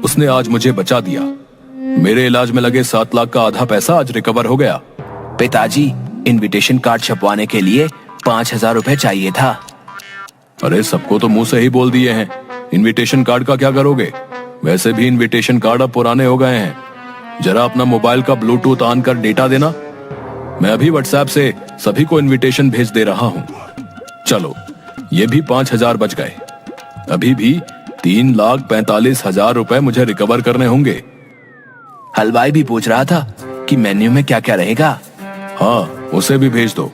उसने आज मुझे बचा दिया। मेरे इलाज में लगे 7 लाख का आधा पैसा आज रिकवर हो गया। पिताजी, इनविटेशन कार्ड छपवाने के लिए 5,000 रुपए चाहिए था। अरे सबको तो मुंह से ही बोल दिए हैं, इनविटेशन कार्ड का क्या करोगे? वैसे भी इनविटेशन कार्ड अब पुराने हो गए हैं। जरा अपना मोबाइल का ब्लूटूथ ऑन कर डेटा देना। मैं अभी व्हाट्सएप से सभी को इनविटेशन भेज दे रहा हूँ। चलो, ये भी 5,000 बच गए। अभी भी 3,45,000 रुपए मुझे रिकवर करने होंगे। हलवाई भी पूछ रहा था कि मेन्यू में क्या क्या रहेगा। हाँ, उसे भी भेज दो।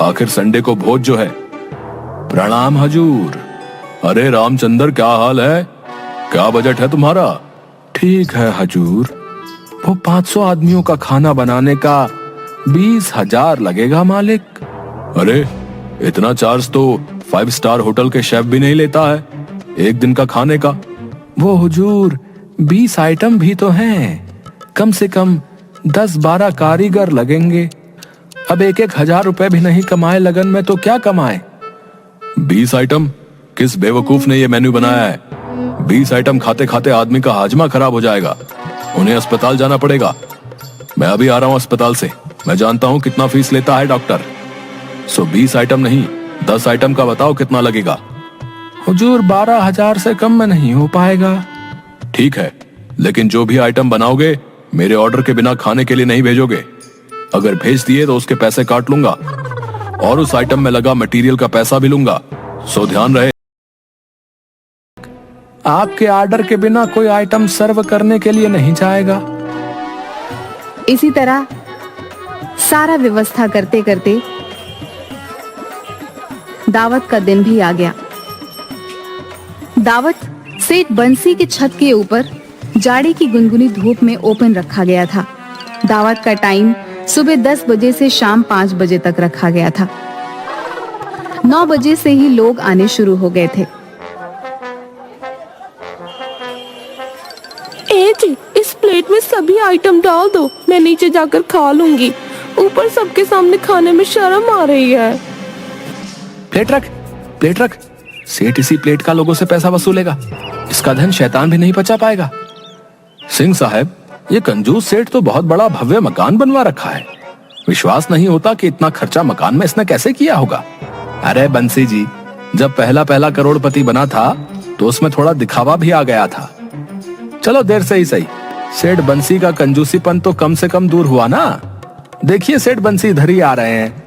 आखिर संडे को भोज जो है। प्रणाम हजूर। अरे रामचंद्र, क्या हाल है? क्या बजट है तुम्हारा? ठीक है हजूर, वो 500 आदमियों का खाना बनाने का 20,000 लगेगा मालिक। अरे इतना चार्ज तो 5 स्टार होटल के शेफ भी नहीं लेता है एक दिन का खाने का। वो हुजूर 20 आइटम भी तो हैं, कम से कम 10-12 कारीगर लगेंगे। अब 1,000 रुपए भी नहीं कमाए लगन में तो क्या कमाए? 20 आइटम? किस बेवकूफ ने ये मेन्यू बनाया है? 20 आइटम खाते खाते आदमी का हाजमा खराब हो जाएगा, उन्हें अस्पताल जाना पड़ेगा। मैं अभी आ रहा हूँ अस्पताल से, मैं जानता हूँ कितना फीस लेता है डॉक्टर। 20 आइटम नहीं, 10 आइटम का बताओ कितना लगेगा? हुजूर 12,000 से कम में नहीं हो पाएगा। ठीक है, लेकिन जो भी आइटम बनाओगे मेरे ऑर्डर के बिना खाने के लिए नहीं भेजोगे। अगर भेज दिए तो उसके पैसे काट लूंगा और उस आइटम में लगा मटेरियल का पैसा भी लूंगा, सो ध्यान रहे। आपके ऑर्डर के बिना कोई आइटम सर्व करने के लिए नहीं जाएगा। इसी तरह सारा व्यवस्था करते करते दावत का दिन भी आ गया। दावत सेठ बंसी की छत के ऊपर जाड़े की गुनगुनी धूप में ओपन रखा गया था। दावत का टाइम सुबह 10 बजे से शाम 5 बजे तक रखा गया था। 9 बजे से ही लोग आने शुरू हो गए थे। जी, इस प्लेट में सभी आइटम डाल दो, मैं नीचे जाकर खा लूंगी। ऊपर सबके सामने खाने में शर्म आ रही है। प्लेट रख, प्लेट रख। सेठ इसी प्लेट का लोगों से पैसा वसूलेगा। इसका धन शैतान भी नहीं बचा पाएगा। सिंह साहब, ये कंजूस सेठ तो बहुत बड़ा भव्य मकान बनवा रखा है। विश्वास नहीं होता कि इतना खर्चा मकान में इसने कैसे किया होगा। अरे बंसी जी, जब पहला करोड़पति बना था तो उसमें थोड़ा दिखावा भी आ गया था। चलो देर से ही सही, सेठ बंसी का कंजूसीपन तो कम से कम दूर हुआ ना। देखिए सेठ बंसी इधर ही आ रहे हैं।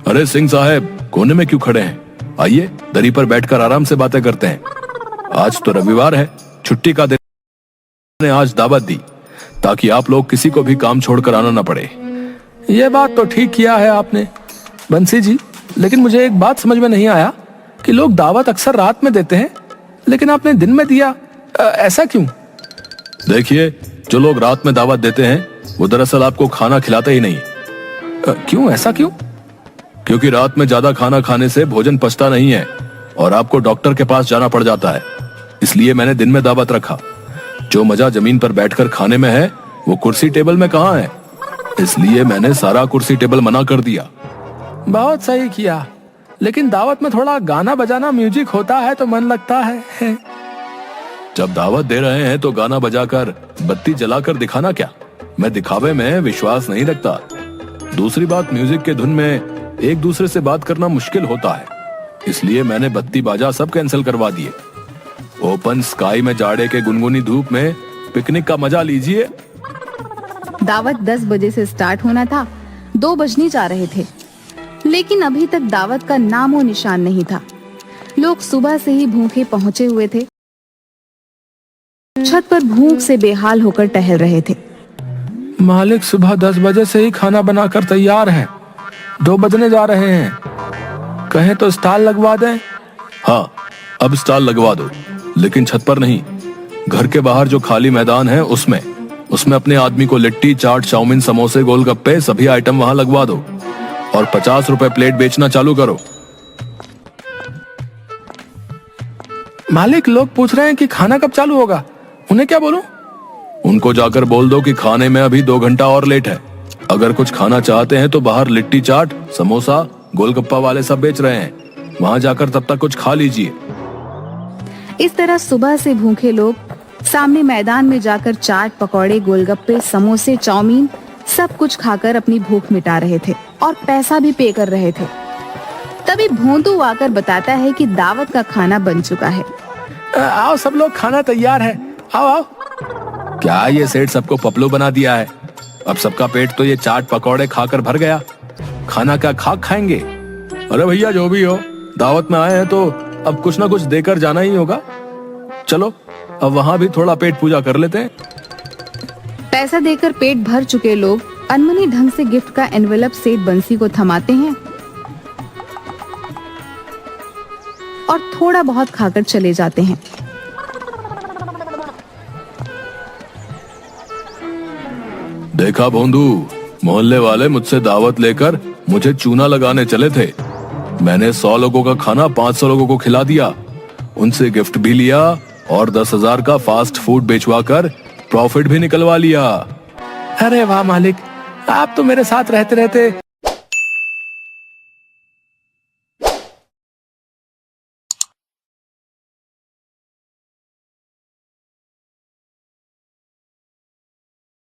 अरे सिंह साहब, कोने में क्यों खड़े हैं? आइए दरी पर बैठकर आराम से बातें करते हैं। आज तो रविवार है, छुट्टी का दिन। मैंने आज दावत दी ताकि आप लोग किसी को भी काम छोड़कर आना न पड़े। ये बात तो ठीक किया है आपने बंसी जी, लेकिन मुझे एक बात समझ में नहीं आया कि लोग दावत अक्सर रात में देते हैं, लेकिन आपने दिन में दिया, ऐसा क्यों? देखिए, जो लोग रात में दावत देते हैं वो दरअसल आपको खाना खिलाते ही नहीं। क्यों, ऐसा क्यों? क्योंकि रात में ज्यादा खाना खाने से भोजन पचता नहीं है और आपको डॉक्टर के पास जाना पड़ जाता है। इसलिए मैंने दिन में दावत रखा। जो मजा जमीन पर बैठकर खाने में है वो कुर्सी टेबल में कहाँ है, इसलिए मैंने सारा कुर्सी टेबल मना कर दिया। बहुत सही किया, लेकिन दावत में थोड़ा गाना बजाना, म्यूजिक होता है तो मन लगता है। जब दावत दे रहे हैं तो गाना बजाकर बत्ती जलाकर दिखाना क्या? मैं दिखावे में विश्वास नहीं रखता। दूसरी बात, म्यूजिक के धुन में एक दूसरे से बात करना मुश्किल होता है, इसलिए मैंने बत्ती बाजा सब कैंसिल करवा दिए। ओपन स्काई में जाड़े के गुनगुनी धूप में पिकनिक का मजा लीजिए। दावत 10 बजे से स्टार्ट होना था, 2 बजने जा रहे थे, लेकिन अभी तक दावत का नामो निशान नहीं था। लोग सुबह से ही भूखे पहुंचे हुए थे, छत पर भूख से बेहाल होकर टहल रहे थे। मालिक सुबह 10 बजे से ही खाना बनाकर तैयार है, 2 बजने जा रहे हैं। कहें तो स्टॉल लगवा दें? हाँ, अब स्टॉल लगवा दो, लेकिन छत पर नहीं। घर के बाहर जो खाली मैदान है उसमें अपने आदमी को लिट्टी, चाट, चाउमीन, समोसे, गोलगप्पे सभी आइटम वहां लगवा दो और 50 रुपए प्लेट बेचना चालू करो। मालिक, लोग पूछ रहे हैं कि खाना कब चालू होगा, उन्हें क्या बोलूं? उनको जाकर बोल दो कि खाने में अभी 2 घंटा और लेट है। अगर कुछ खाना चाहते हैं तो बाहर लिट्टी, चाट, समोसा, गोलगप्पा वाले सब बेच रहे हैं। वहां जाकर तब तक कुछ खा लीजिए। इस तरह सुबह से भूखे लोग सामने मैदान में जाकर चाट, पकौड़े, गोलगप्पे, समोसे, चाउमीन सब कुछ खाकर अपनी भूख मिटा रहे थे और पैसा भी पे कर रहे थे। तभी भोंदू आकर बताता है कि दावत का खाना बन चुका है। आओ सब लोग, खाना तैयार है, आओ आओ। क्या ये सेठ सबको पपलू बना दिया है? अब सबका पेट तो ये चाट पकौड़े खाकर भर गया, खाना क्या खाक खाएंगे? अरे भैया जो भी हो, दावत में आए हैं तो अब कुछ ना कुछ देकर जाना ही होगा। चलो अब वहां भी थोड़ा पेट पूजा कर लेते हैं। पैसा देकर पेट भर चुके लोग अनमनी ढंग से गिफ्ट का एनवेलप सेठ बंसी को थमाते हैं और थोड़ा बहुत खाकर चले जाते हैं। देखा भोंदू, मोहल्ले वाले मुझसे दावत लेकर मुझे चूना लगाने चले थे। मैंने 100 लोगों का खाना 500 लोगों को खिला दिया, उनसे गिफ्ट भी लिया और 10,000 का फास्ट फूड बेचवा कर प्रॉफिट भी निकलवा लिया। अरे वाह मालिक, आप तो मेरे साथ रहते रहते